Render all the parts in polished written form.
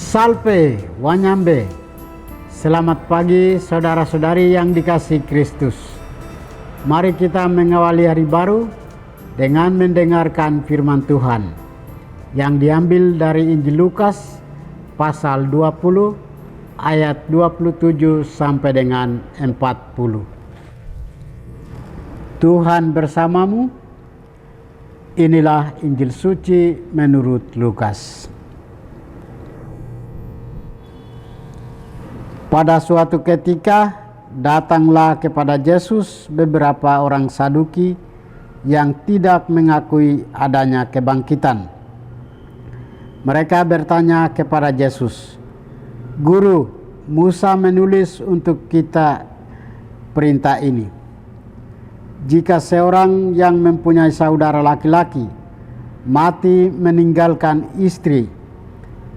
Salve, Wanyambe. Selamat pagi saudara-saudari yang dikasihi Kristus. Mari kita mengawali hari baru dengan mendengarkan firman Tuhan yang diambil dari Injil Lukas pasal 20 ayat 27 sampai dengan 40. Tuhan bersamamu. Inilah Injil suci menurut Lukas. Pada suatu ketika datanglah kepada Yesus beberapa orang Saduki yang tidak mengakui adanya kebangkitan. Mereka bertanya kepada Yesus, "Guru, Musa menulis untuk kita perintah ini. Jika seorang yang mempunyai saudara laki-laki mati meninggalkan istri,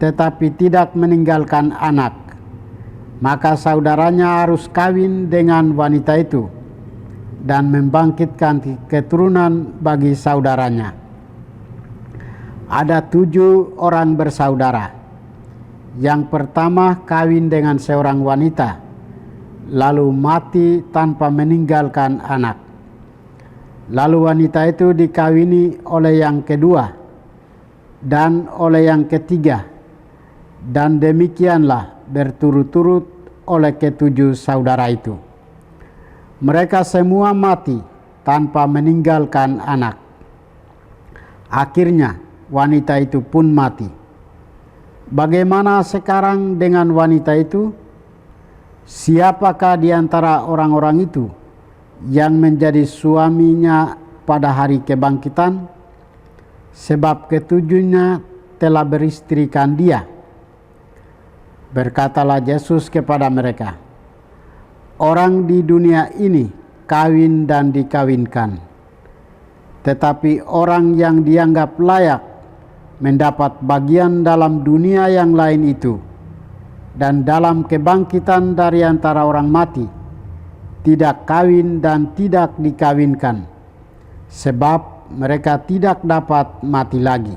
tetapi tidak meninggalkan anak, maka saudaranya harus kawin dengan wanita itu dan membangkitkan keturunan bagi saudaranya. Ada 7 orang bersaudara. Yang pertama kawin dengan seorang wanita, lalu mati tanpa meninggalkan anak. Lalu wanita itu dikawini oleh yang kedua dan oleh yang ketiga, dan demikianlah berturut-turut oleh ke-7 saudara itu. Mereka semua mati tanpa meninggalkan anak. Akhirnya wanita itu pun mati. Bagaimana sekarang dengan wanita itu? Siapakah di antara orang-orang itu yang menjadi suaminya pada hari kebangkitan? Sebab ke-7-nya telah beristrikan dia." Berkatalah Yesus kepada mereka, "Orang di dunia ini kawin dan dikawinkan, tetapi orang yang dianggap layak mendapat bagian dalam dunia yang lain itu dan dalam kebangkitan dari antara orang mati tidak kawin dan tidak dikawinkan, sebab mereka tidak dapat mati lagi.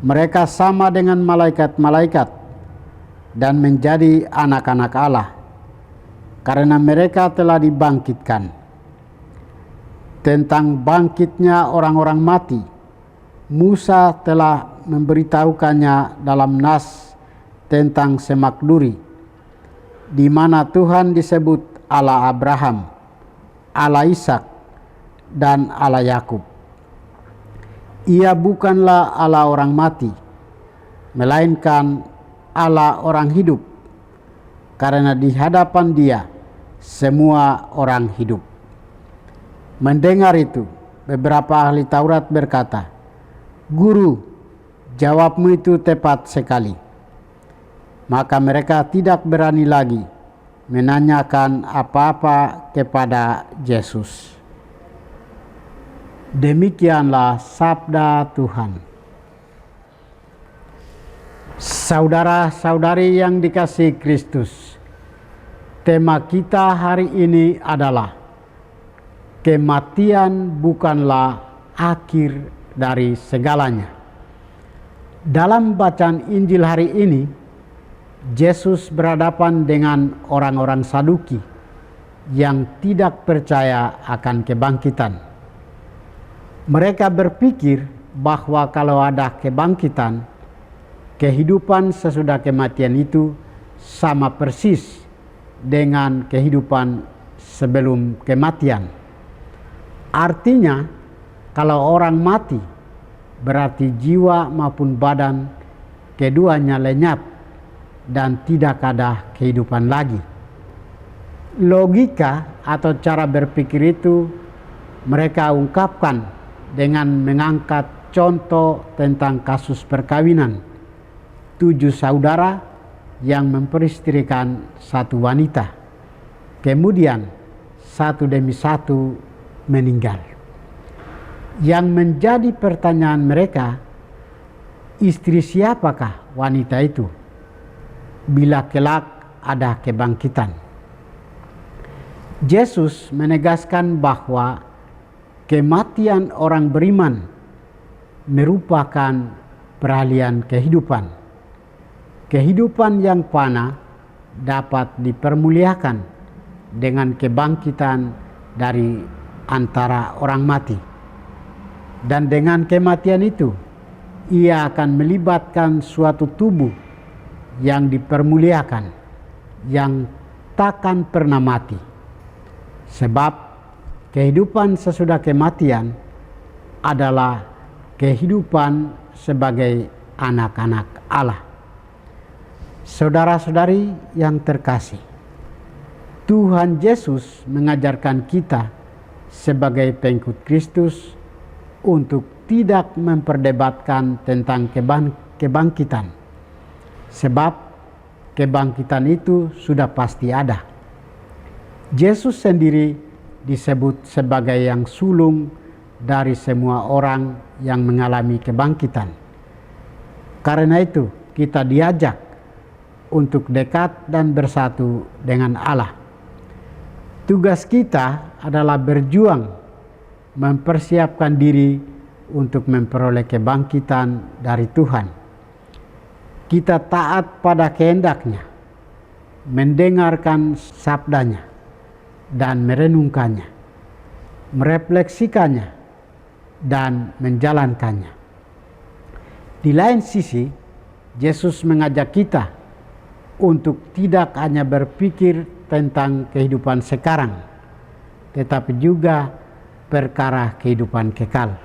Mereka sama dengan malaikat-malaikat dan menjadi anak-anak Allah, karena mereka telah dibangkitkan. Tentang bangkitnya orang-orang mati, Musa telah memberitahukannya dalam Nas tentang Semak Duri, di mana Tuhan disebut Allah Abraham, Allah Ishak, dan Allah Yakub. Ia bukanlah Allah orang mati, melainkan Allah orang hidup, karena di hadapan Dia semua orang hidup." Mendengar itu, beberapa ahli Taurat berkata, "Guru, jawabmu itu tepat sekali." Maka mereka tidak berani lagi menanyakan apa-apa kepada Yesus. Demikianlah sabda Tuhan. Saudara-saudari yang dikasihi Kristus, tema kita hari ini adalah kematian bukanlah akhir dari segalanya. Dalam bacaan Injil hari ini, Yesus berhadapan dengan orang-orang Saduki yang tidak percaya akan kebangkitan. Mereka berpikir bahwa kalau ada kebangkitan, kehidupan sesudah kematian itu sama persis dengan kehidupan sebelum kematian. Artinya, kalau orang mati, berarti jiwa maupun badan keduanya lenyap dan tidak ada kehidupan lagi. Logika atau cara berpikir itu mereka ungkapkan dengan mengangkat contoh tentang kasus perkawinan 7 saudara yang memperistrikan satu wanita, kemudian satu demi satu meninggal. Yang menjadi pertanyaan mereka, istri siapakah wanita itu bila kelak ada kebangkitan? Yesus menegaskan bahwa kematian orang beriman merupakan peralihan kehidupan. kehidupan yang fana dapat dipermuliakan dengan kebangkitan dari antara orang mati. Dan dengan kematian itu, ia akan melibatkan suatu tubuh yang dipermuliakan, yang takkan pernah mati. Sebab kehidupan sesudah kematian adalah kehidupan sebagai anak-anak Allah. Saudara-saudari yang terkasih, Tuhan Yesus mengajarkan kita sebagai pengikut Kristus untuk tidak memperdebatkan tentang kebangkitan, sebab kebangkitan itu sudah pasti ada. Yesus sendiri disebut sebagai yang sulung dari semua orang yang mengalami kebangkitan. Karena itu kita diajak untuk dekat dan bersatu dengan Allah. Tugas kita adalah berjuang mempersiapkan diri untuk memperoleh kebangkitan dari Tuhan. Kita taat pada kehendak-Nya, mendengarkan sabdanya dan merenungkannya, merefleksikannya dan menjalankannya. Di lain sisi, Yesus mengajak kita untuk tidak hanya berpikir tentang kehidupan sekarang, tetapi juga perkara kehidupan kekal.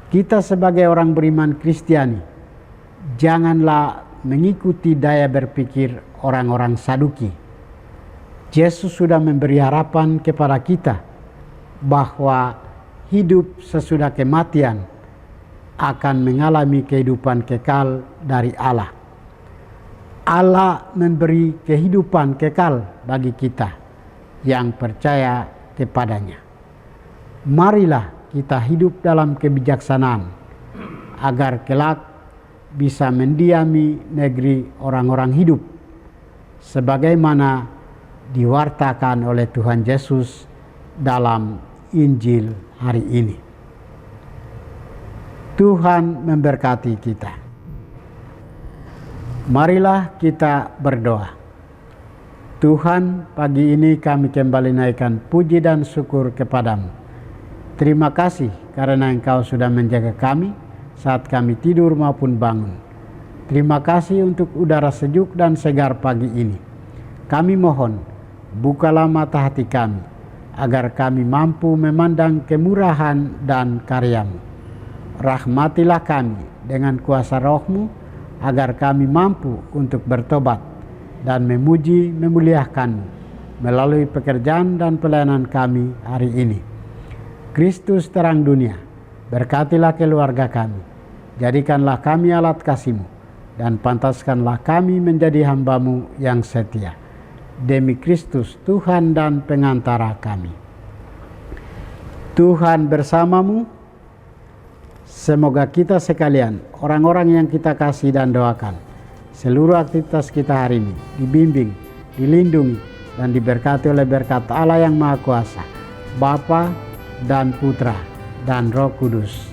Kita sebagai orang beriman Kristiani, janganlah mengikuti daya berpikir orang-orang Saduki. Yesus sudah memberi harapan kepada kita bahwa hidup sesudah kematian akan mengalami kehidupan kekal dari Allah. Allah memberi kehidupan kekal bagi kita yang percaya kepadanya. Marilah kita hidup dalam kebijaksanaan agar kelak bisa mendiami negeri orang-orang hidup sebagaimana diwartakan oleh Tuhan Yesus dalam Injil hari ini. Tuhan memberkati kita. Marilah kita berdoa. Tuhan, pagi ini kami kembali naikkan puji dan syukur kepadamu. Terima kasih karena Engkau sudah menjaga kami saat kami tidur maupun bangun. Terima kasih untuk udara sejuk dan segar pagi ini. Kami mohon, bukalah mata hati kami, agar kami mampu memandang kemurahan dan karya-Mu. Rahmatilah kami dengan kuasa Roh-Mu, agar kami mampu untuk bertobat dan memuji memuliakan-Mu melalui pekerjaan dan pelayanan kami hari ini. Kristus terang dunia, berkatilah keluarga kami, jadikanlah kami alat kasih-Mu, dan pantaskanlah kami menjadi hamba-Mu yang setia. Demi Kristus Tuhan dan pengantara kami. Tuhan bersamamu, semoga kita sekalian, orang-orang yang kita kasih dan doakan, seluruh aktivitas kita hari ini dibimbing, dilindungi, dan diberkati oleh berkat Allah yang Maha Kuasa, Bapa dan Putra dan Roh Kudus.